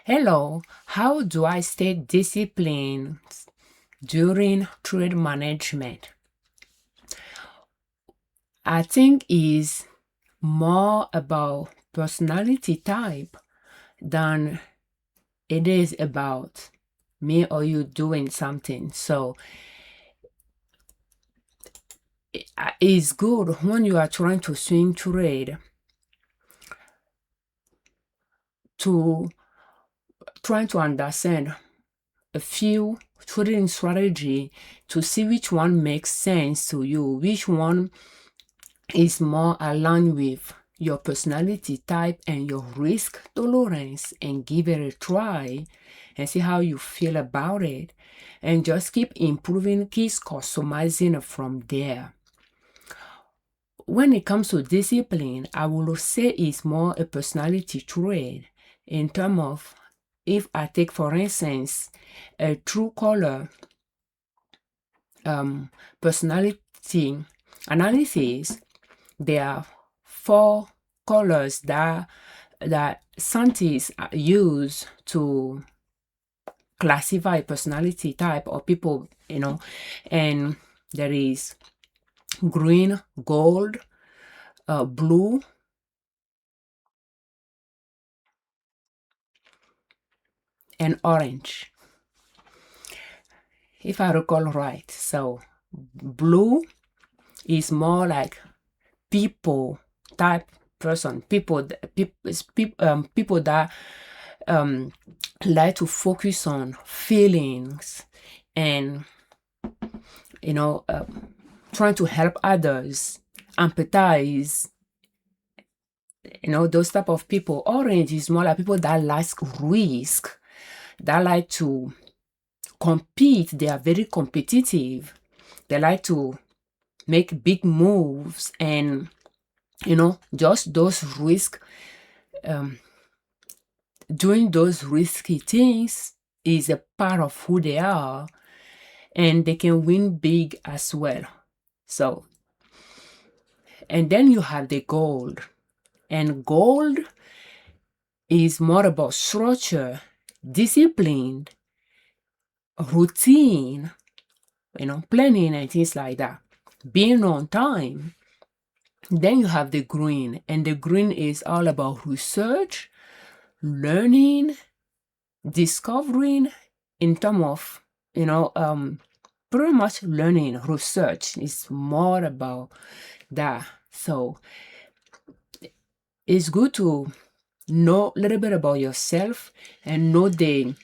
Hello, how do I stay disciplined during trade management? I think is more about personality type than it is about me or you doing something. So it's good when you are trying to swing trade to trying to understand a few trading strategy to see which one makes sense to you, which one is more aligned with your personality type and your risk tolerance, and give it a try and see how you feel about it, and just keep improving, keep customizing it from there. When it comes to discipline, I will say it's more a personality trait in terms of, if I take for instance a true color personality analysis, there are 4 colors that scientists use to classify personality type or people, and there is green, gold, blue, and orange, if I recall right. So blue is more like people type person, people that like to focus on feelings and trying to help others, empathize, those type of people. Orange is more like people that like risk, that like to compete. They are very competitive. They like to make big moves, and just those risk, doing those risky things is a part of who they are, and they can win big as well. So, and then you have the gold, and gold is more about structure, discipline, routine, planning and things like that, being on time. Then you have the green, and the green is all about research, learning, discovering, in terms of, pretty much learning, research is more about that. So it's good to know a little bit about yourself and know the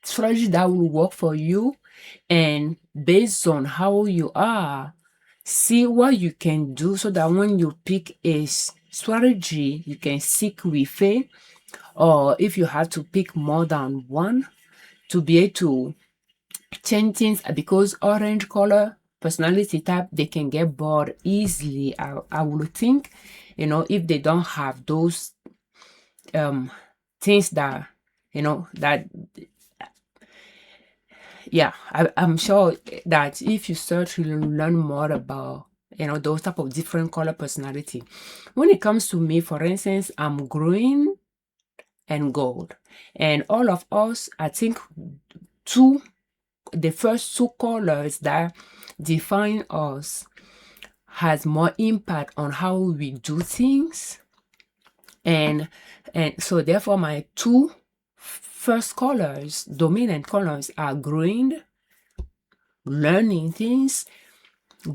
strategy that will work for you, and based on how you are, see what you can do so that when you pick a strategy, you can stick with it. Or if you have to pick more than one, to be able to change things, because orange color personality type, they can get bored easily. I would think, if they don't have those things that yeah, I'm sure that if you start to learn more about those type of different color personality. When it comes to me, for instance, I'm green and gold, and all of us, I think the first 2 colors that define us has more impact on how we do things, and so therefore my 2 first colors, dominant colors, are green, learning things,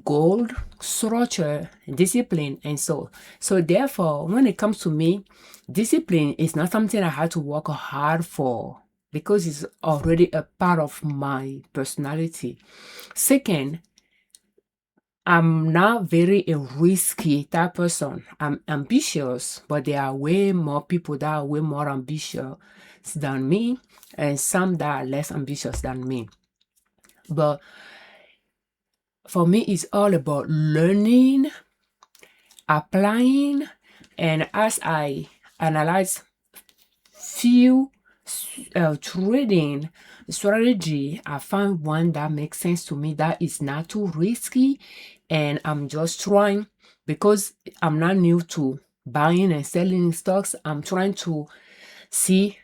gold, structure, discipline, and so therefore when it comes to me, discipline is not something I had to work hard for, because it's already a part of my personality. Second, I'm not very a risky type person. I'm ambitious, but there are way more people that are way more ambitious than me, and some that are less ambitious than me. But for me, it's all about learning, applying, and as I analyze few trading strategy, I found one that makes sense to me, that is not too risky, and I'm just trying, because I'm not new to buying and selling stocks, I'm trying to see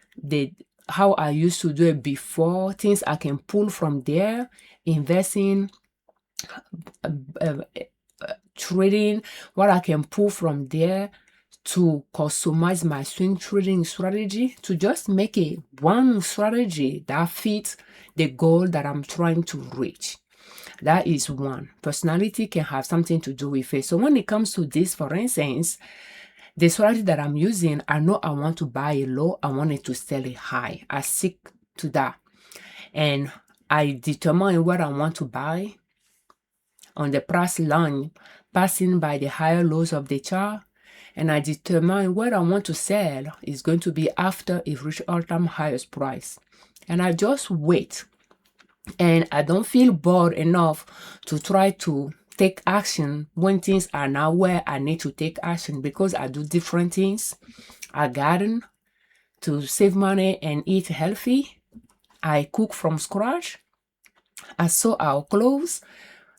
how I used to do it before, things I can pull from there, investing, trading, what I can pull from there to customize my swing trading strategy, to just make it one strategy that fits the goal that I'm trying to reach. That is one. Personality can have something to do with it. So when it comes to this, for instance, the strategy that I'm using, I know I want to buy a low, I want it to sell a high. I stick to that. And I determine what I want to buy on the price line, passing by the higher lows of the chart. And I determine what I want to sell is going to be after it reaches all-time highest price. And I just wait. And I don't feel bored enough to try to take action when things are not where I need to take action, because I do different things. I garden to save money and eat healthy. I cook from scratch. I sew our clothes.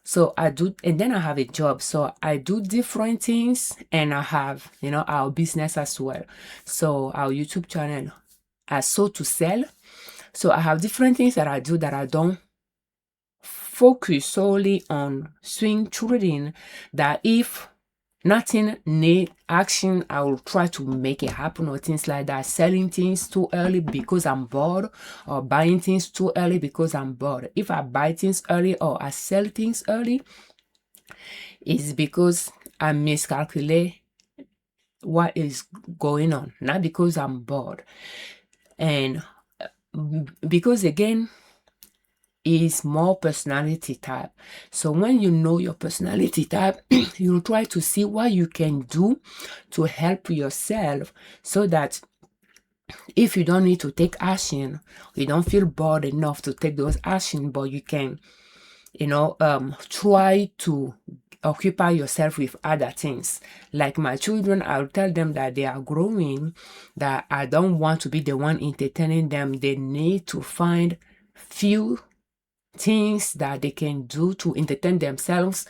So I do, and then I have a job. So I do different things, and I have, our business as well. So our YouTube channel, I sew to sell. So I have different things that I do that I don't focus solely on swing trading, that if nothing need action, I will try to make it happen, or things like that. Selling things too early because I'm bored, or buying things too early because I'm bored. If I buy things early or I sell things early, it's because I miscalculate what is going on, not because I'm bored. And because again, is more personality type. So when you know your personality type, you'll try to see what you can do to help yourself, so that if you don't need to take action, you don't feel bored enough to take those action, but you can, try to occupy yourself with other things. Like my children, I'll tell them that they are growing, that I don't want to be the one entertaining them. They need to find few things that they can do to entertain themselves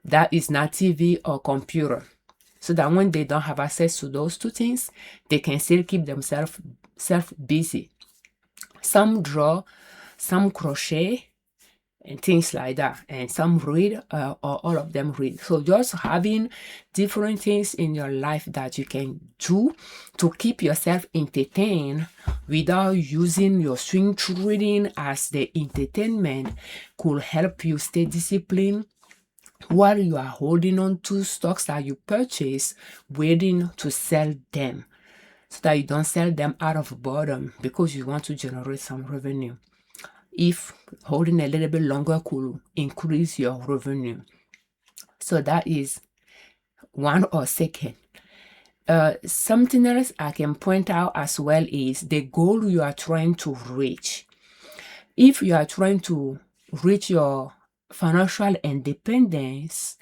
that is not TV or computer, so that when they don't have access to those two things, they can still keep themselves busy. Some draw, some crochet, and things like that, and some read, or all of them read. So just having different things in your life that you can do to keep yourself entertained without using your swing trading as the entertainment could help you stay disciplined while you are holding on to stocks that you purchase, waiting to sell them, so that you don't sell them out of boredom because you want to generate some revenue. If holding a little bit longer could increase your revenue. So that is one, or second. Something else I can point out as well is the goal you are trying to reach. If you are trying to reach your financial independence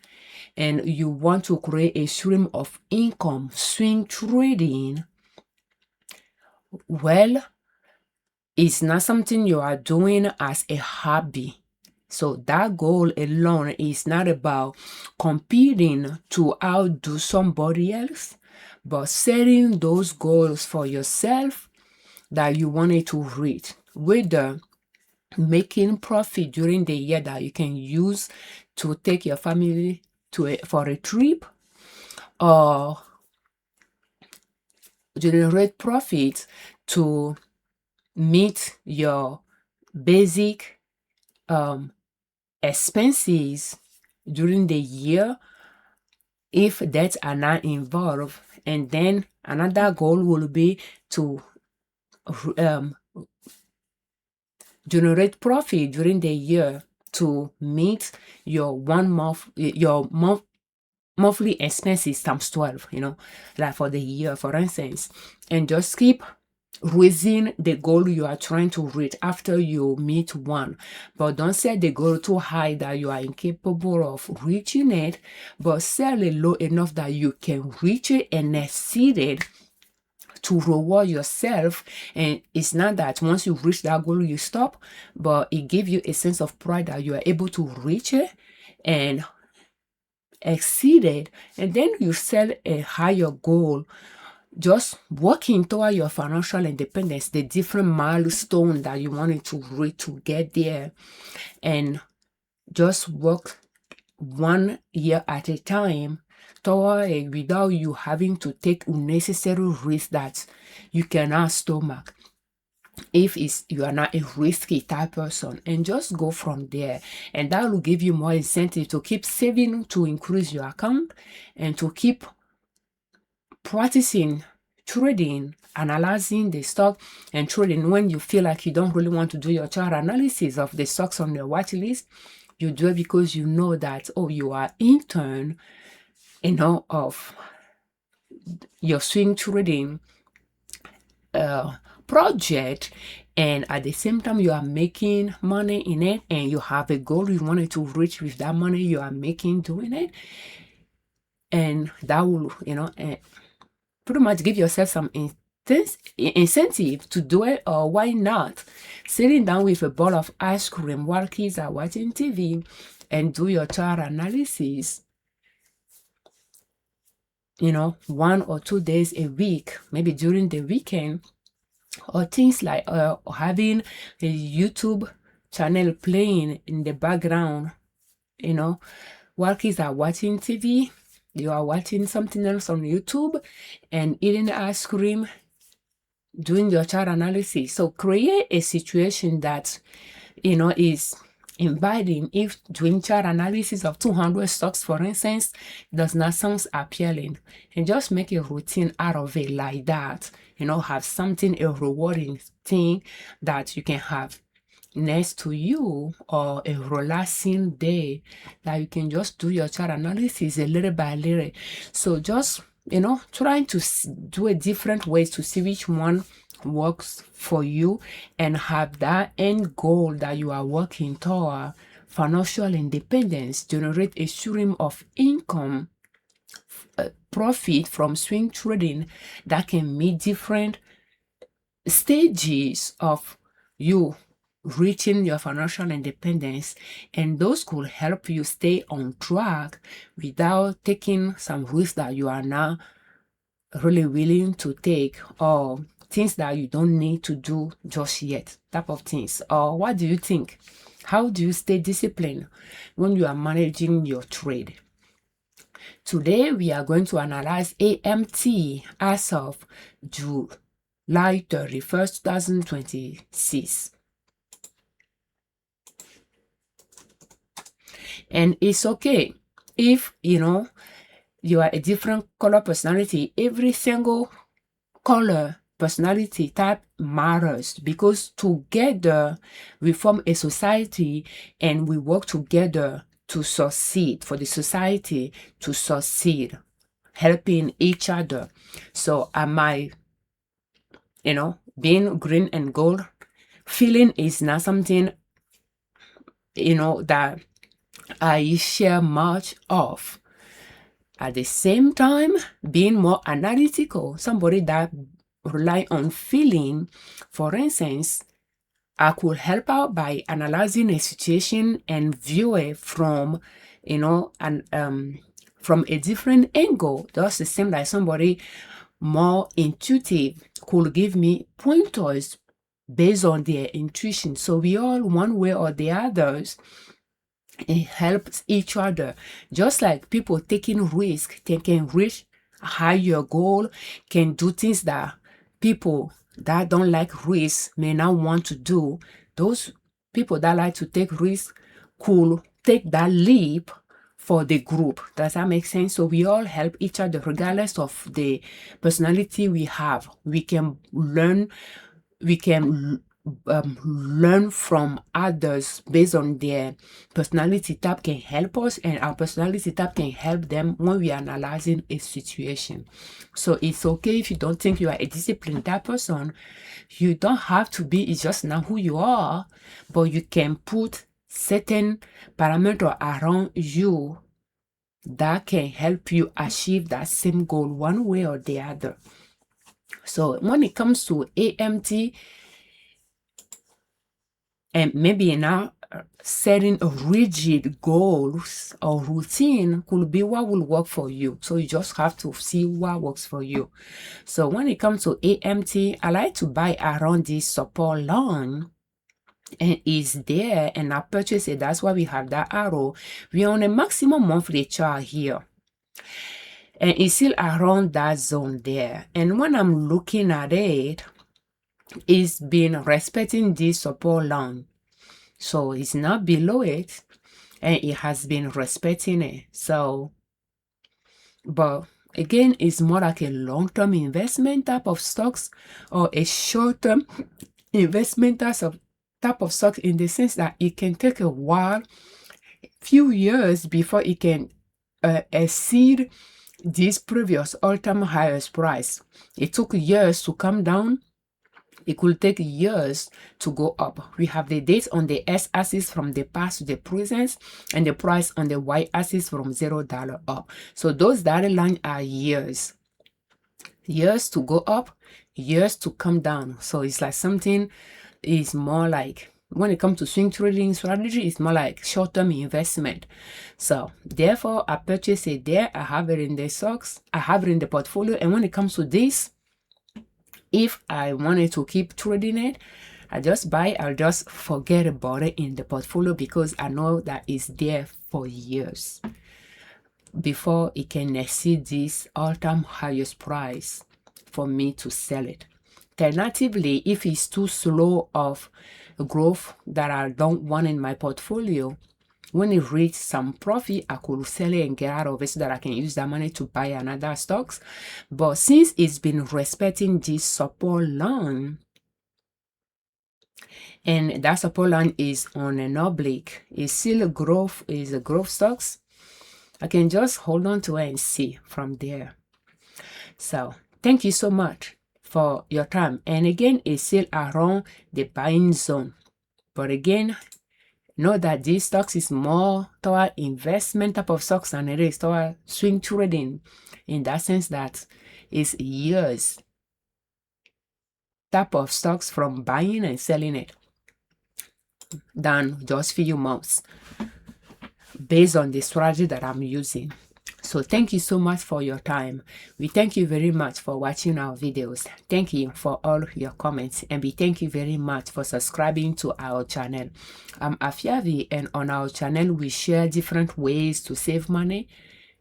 and you want to create a stream of income, swing trading, well, it's not something you are doing as a hobby. So that goal alone is not about competing to outdo somebody else, but setting those goals for yourself that you wanted to reach, whether making profit during the year that you can use to take your family for a trip, or generate profit to meet your basic expenses during the year, if debts are not involved. And then another goal will be to generate profit during the year to meet your monthly expenses times 12, like for the year, for instance. And just keep raising the goal you are trying to reach after you meet one. But don't set the goal too high that you are incapable of reaching it, but set it low enough that you can reach it and exceed it to reward yourself. And it's not that once you reach that goal you stop, but it gives you a sense of pride that you are able to reach it and exceed it. And then you set a higher goal just working toward your financial independence, the different milestone that you wanted to reach to get there, and just work 1 year at a time toward it without you having to take unnecessary risks that you cannot stomach if you are not a risky type person, and just go from there. And that will give you more incentive to keep saving, to increase your account, and to keep practicing trading, analyzing the stock and trading. When you feel like you don't really want to do your chart analysis of the stocks on your watch list, you do it because you know that, oh, you are in turn, of your swing trading project, and at the same time you are making money in it, and you have a goal you wanted to reach with that money you are making doing it. And that will, pretty much give yourself some incentive to do it. Or why not sitting down with a bowl of ice cream while kids are watching TV and do your chart analysis, 1 or 2 days a week, maybe during the weekend, or things like having a YouTube channel playing in the background, while kids are watching TV, you are watching something else on YouTube and eating ice cream, doing your chart analysis. So create a situation that, is inviting. If doing chart analysis of 200 stocks, for instance, does not sound appealing, and just make a routine out of it like that. Have something, a rewarding thing that you can have next to you, or a relaxing day that you can just do your chart analysis a little by little. So just, trying to do a different ways to see which one works for you, and have that end goal that you are working toward, financial independence, generate a stream of income, profit from swing trading that can meet different stages of you reaching your financial independence, and those could help you stay on track without taking some risks that you are not really willing to take, or things that you don't need to do just yet, type of things. Or what do you think? How do you stay disciplined when you are managing your trade? Today we are going to analyze AMT as of July 31st, 2026. And it's okay if, you are a different color personality. Every single color personality type matters, because together we form a society, and we work together to succeed, for the society to succeed, helping each other. So am I, being green and gold feeling is not something, that I share much of. At the same time, being more analytical, somebody that rely on feeling, for instance, I could help out by analyzing a situation and view it from, from a different angle. Just the same like somebody more intuitive could give me pointers based on their intuition. So we all, one way or the others, it helps each other. Just like people taking risk, they can reach higher goal, can do things that people that don't like risk may not want to do. Those people that like to take risk could take that leap for the group. Does that make sense? So we all help each other regardless of the personality we have. We can learn learn from others based on their personality type, can help us, and our personality type can help them when we are analyzing a situation. So it's okay if you don't think you are a disciplined type person. You don't have to be. It's just not who you are, but you can put certain parameters around you that can help you achieve that same goal one way or the other. So when it comes to AMT, and maybe now setting rigid goals or routine could be what will work for you. So you just have to see what works for you. So when it comes to AMT, I like to buy around this support line, and it's there, and I purchase it. That's why we have that arrow. We're on a maximum monthly chart here, and it's still around that zone there. And when I'm looking at it, it's been respecting this support line. So it's not below it, and it has been respecting it. So, but again, it's more like a long-term investment type of stocks, or a short-term investment type of stocks, in the sense that it can take a while, few years, before it can exceed this previous all-time highest price. It took years to come down. It could take years to go up. We have the dates on the x-axis from the past to the present, and the price on the y-axis from $0 up. So those dotted lines are years. Years to go up, years to come down. So it's like something is more like, when it comes to swing trading strategy, it's more like short-term investment. So therefore, I purchase it there. I have it in the stocks. I have it in the portfolio. And when it comes to this, if I wanted to keep trading it, I just buy. I'll just forget about it in the portfolio, because I know that it's there for years before it can exceed this all-time highest price for me to sell it. Alternatively, if it's too slow of growth that I don't want in my portfolio, when it reaches some profit, I could sell it and get out of it, so that I can use that money to buy another stocks. But since it's been respecting this support line, and that support line is on an oblique, it's still a growth, is a growth stocks, I can just hold on to it and see from there. So thank you so much for your time. And again, it's still around the buying zone. But again, know that these stocks is more toward investment type of stocks than it is toward swing trading, in that sense that it's years type of stocks from buying and selling it than just few months, based on the strategy that I'm using. So thank you so much for your time. We thank you very much for watching our videos. Thank you for all your comments, and we thank you very much for subscribing to our channel. I'm Afiavi, and on our channel we share different ways to save money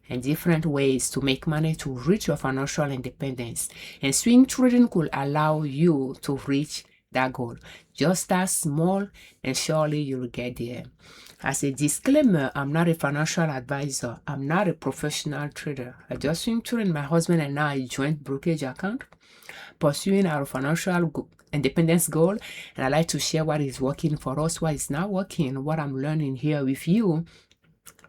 and different ways to make money to reach your financial independence. And swing trading could allow you to reach that goal. Just start small, and surely you'll get there. As a disclaimer, I'm not a financial advisor. I'm not a professional trader. I just swing trade. My husband and I joint brokerage account, pursuing our financial independence goal. And I like to share what is working for us, what is not working, what I'm learning here with you,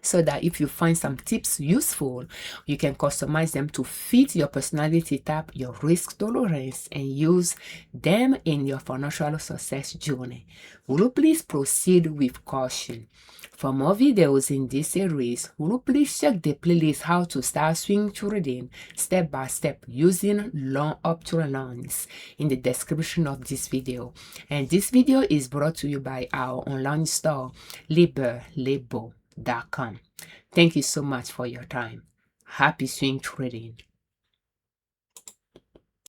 so that if you find some tips useful, you can customize them to fit your personality type, your risk tolerance, and use them in your financial success journey. Will you please proceed with caution? For more videos in this series, will you please check the playlist How to Start Swing Trading Step by Step Using Long Uptrend Lines in the description of this video. And this video is brought to you by our online store, Liberman.com. Thank you so much for your time. Happy swing trading.